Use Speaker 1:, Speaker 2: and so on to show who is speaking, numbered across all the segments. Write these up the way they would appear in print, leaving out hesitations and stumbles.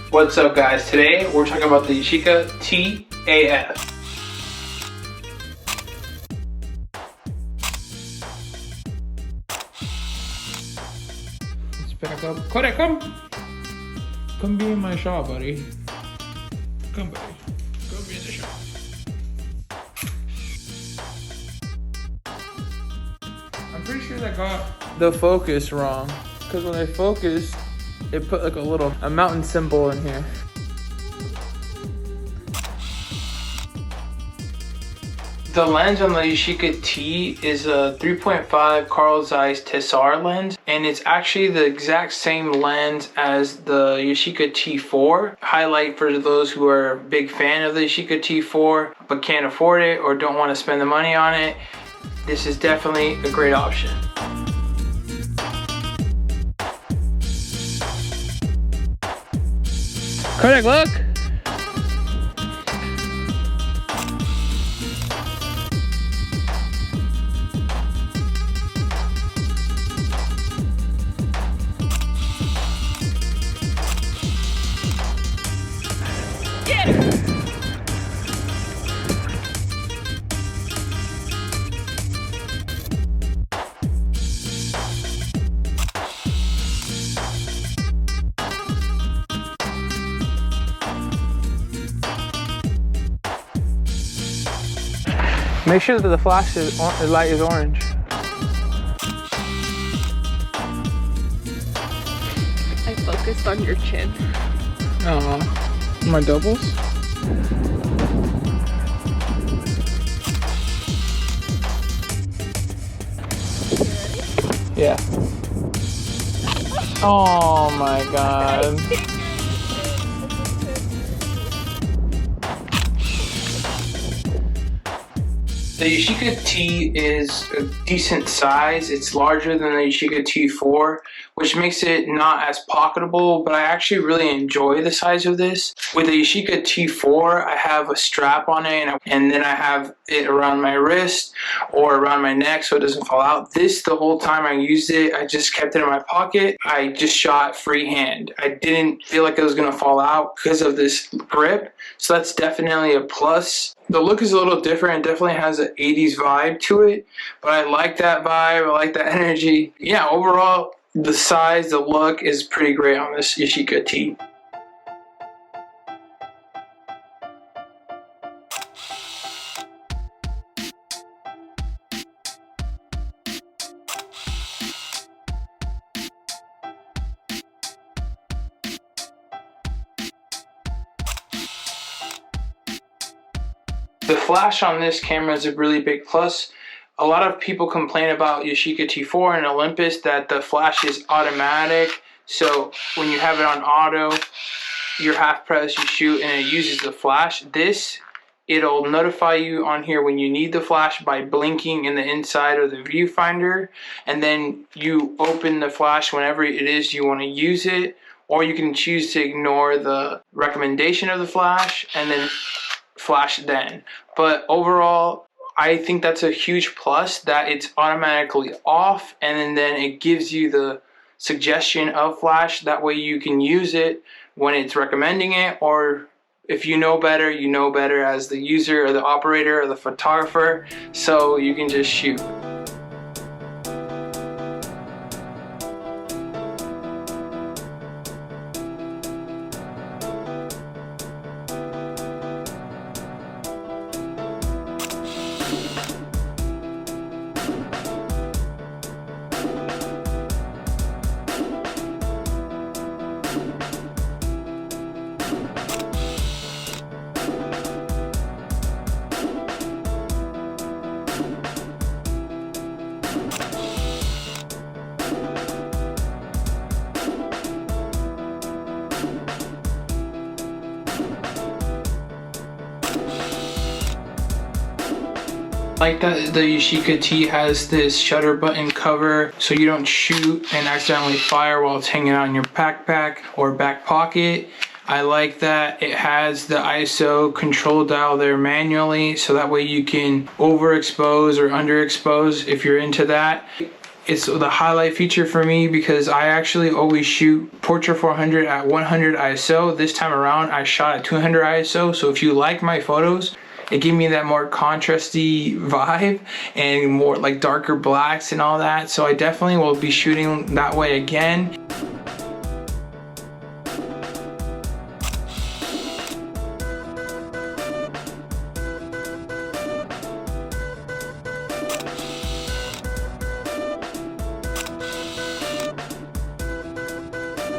Speaker 1: What's up, guys? Today we're talking about the Yashica T AF. Let's back up. Kodak, come be in my shop, buddy. Come, buddy. Go be in the shop. I'm pretty sure that got the focus wrong, because when I focused, it put like a mountain symbol in here. The lens on the Yashica T is a 3.5 Carl Zeiss Tessar lens, and it's actually the exact same lens as the Yashica T4. Highlight for those who are a big fan of the Yashica T4 but can't afford it or don't want to spend the money on it. This is definitely a great option. Kodak, look! Get it! Make sure that the flash light is orange.
Speaker 2: I focused on your chin.
Speaker 1: Oh, my doubles? Yeah. Oh my god. The Yashica T is a decent size. It's larger than the Yashica T4, which makes it not as pocketable, but I actually really enjoy the size of this. With the Yashica T4, I have a strap on it, and then I have it around my wrist or around my neck so it doesn't fall out. This, the whole time I used it, I just kept it in my pocket. I just shot freehand. I didn't feel like it was gonna fall out because of this grip, so that's definitely a plus. The look is a little different. It definitely has an 80s vibe to it, but I like that vibe. I like that energy. Yeah, overall, the size, the look is pretty great on this Yashica T. The flash on this camera is a really big plus. A lot of people complain about Yashica T4 and Olympus that the flash is automatic. So when you have it on auto, you're half press, you shoot, and it uses the flash. This, it'll notify you on here when you need the flash by blinking in the inside of the viewfinder, and then you open the flash whenever it is you want to use it, or you can choose to ignore the recommendation of the flash and then flash then. But overall, I think that's a huge plus that it's automatically off, and then it gives you the suggestion of flash. That way you can use it when it's recommending it, or if you know better as the user or the operator or the photographer, so you can just shoot. Like that the Yashica T has this shutter button cover so you don't shoot and accidentally fire while it's hanging out in your backpack or back pocket. I like that it has the ISO control dial there manually, so that way you can overexpose or underexpose if you're into that. It's the highlight feature for me because I actually always shoot Portra 400 at 100 ISO. This time around I shot at 200 ISO, so if you like my photos, it gave me that more contrasty vibe and more like darker blacks and all that. So I definitely will be shooting that way again.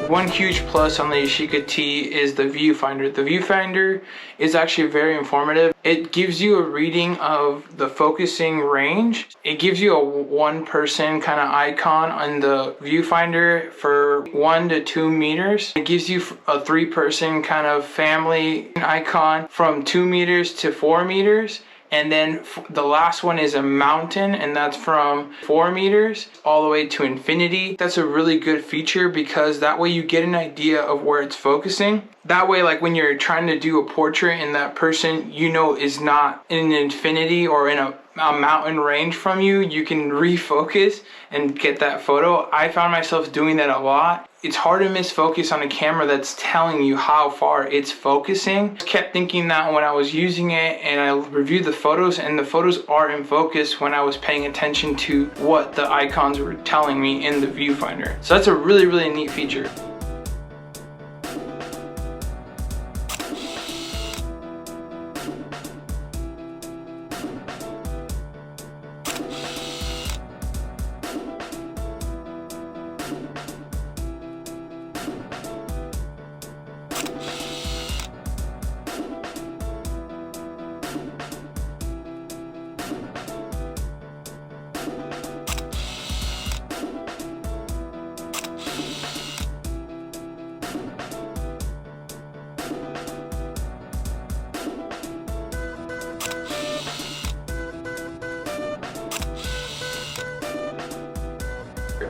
Speaker 1: One huge plus on the Yashica T is the viewfinder. The viewfinder is actually very informative. It gives you a reading of the focusing range. It gives you a one person kind of icon on the viewfinder for 1 to 2 meters. It gives you a 3-person kind of family icon from 2 meters to 4 meters. And then the last one is a mountain, and that's from 4 meters all the way to infinity. That's a really good feature because that way you get an idea of where it's focusing. That way, like when you're trying to do a portrait and that person you know is not in infinity or in a mountain range from you, you can refocus and get that photo. I found myself doing that a lot. It's hard to miss focus on a camera that's telling you how far it's focusing. I kept thinking that when I was using it, and I reviewed the photos, and the photos are in focus when I was paying attention to what the icons were telling me in the viewfinder. So that's a really, really neat feature.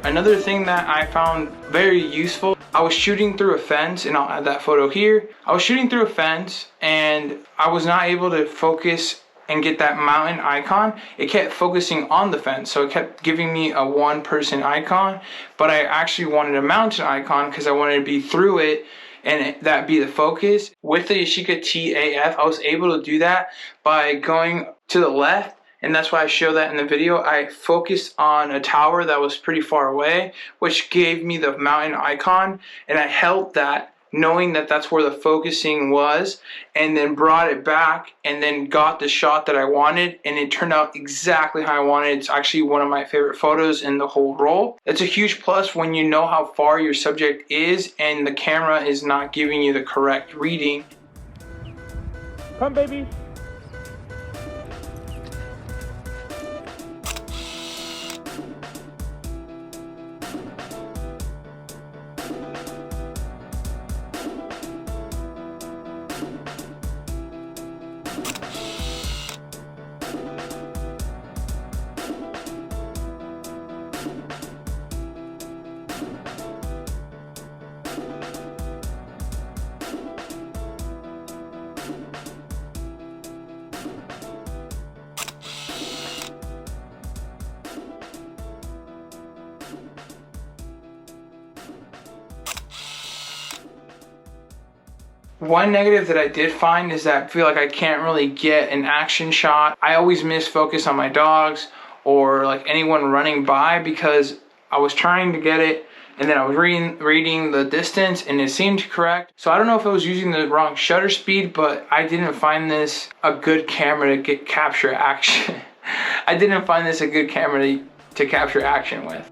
Speaker 1: Another thing that I found very useful, I was shooting through a fence, and I'll add that photo here. I was shooting through a fence and I was not able to focus and get that mountain icon. It kept focusing on the fence, so it kept giving me a 1-person icon, but I actually wanted a mountain icon because I wanted to be through it and that be the focus. With the Yashica T AF, I was able to do that by going to the left, and that's why I show that in the video. I focused on a tower that was pretty far away, which gave me the mountain icon, and I held that knowing that that's where the focusing was, and then brought it back and then got the shot that I wanted, and it turned out exactly how I wanted. It's actually one of my favorite photos in the whole roll. It's a huge plus when you know how far your subject is and the camera is not giving you the correct reading.
Speaker 3: Come, baby.
Speaker 1: One negative that I did find is that I feel like I can't really get an action shot. I always miss focus on my dogs or like anyone running by because I was trying to get it and then I was reading the distance and it seemed correct. So I don't know if I was using the wrong shutter speed, but I didn't find this a good camera to capture action. I didn't find this a good camera to capture action with.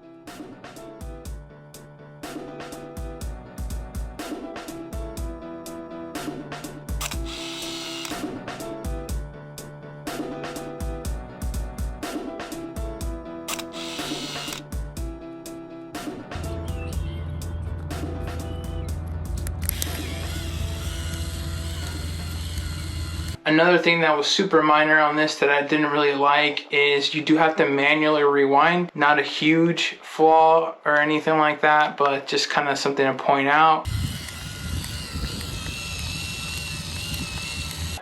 Speaker 1: Another thing that was super minor on this that I didn't really like is you do have to manually rewind. Not a huge flaw or anything like that, but just kind of something to point out.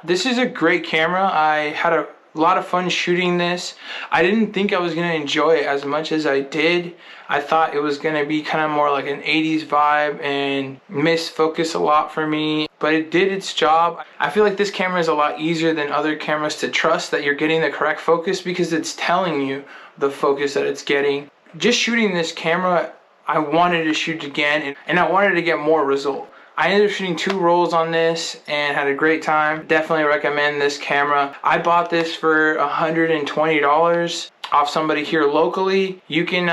Speaker 1: This is a great camera. I had a A lot of fun shooting this. I didn't think I was going to enjoy it as much as I did. I thought it was going to be kind of more like an 80s vibe and miss focus a lot for me, but it did its job. I feel like this camera is a lot easier than other cameras to trust that you're getting the correct focus because it's telling you the focus that it's getting. Just shooting this camera, I wanted to shoot again and I wanted to get more result. I ended up shooting 2 rolls on this and had a great time. Definitely recommend this camera. I bought this for $120 off somebody here locally. You can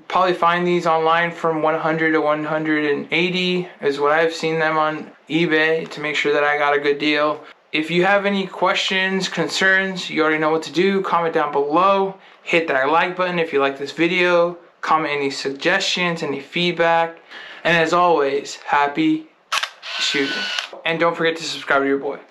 Speaker 1: probably find these online from $100 to $180 is what I've seen them on eBay to make sure that I got a good deal. If you have any questions, concerns, you already know what to do. Comment down below. Hit that like button if you like this video. Comment any suggestions, any feedback. And as always, happy shooting. And don't forget to subscribe to your boy.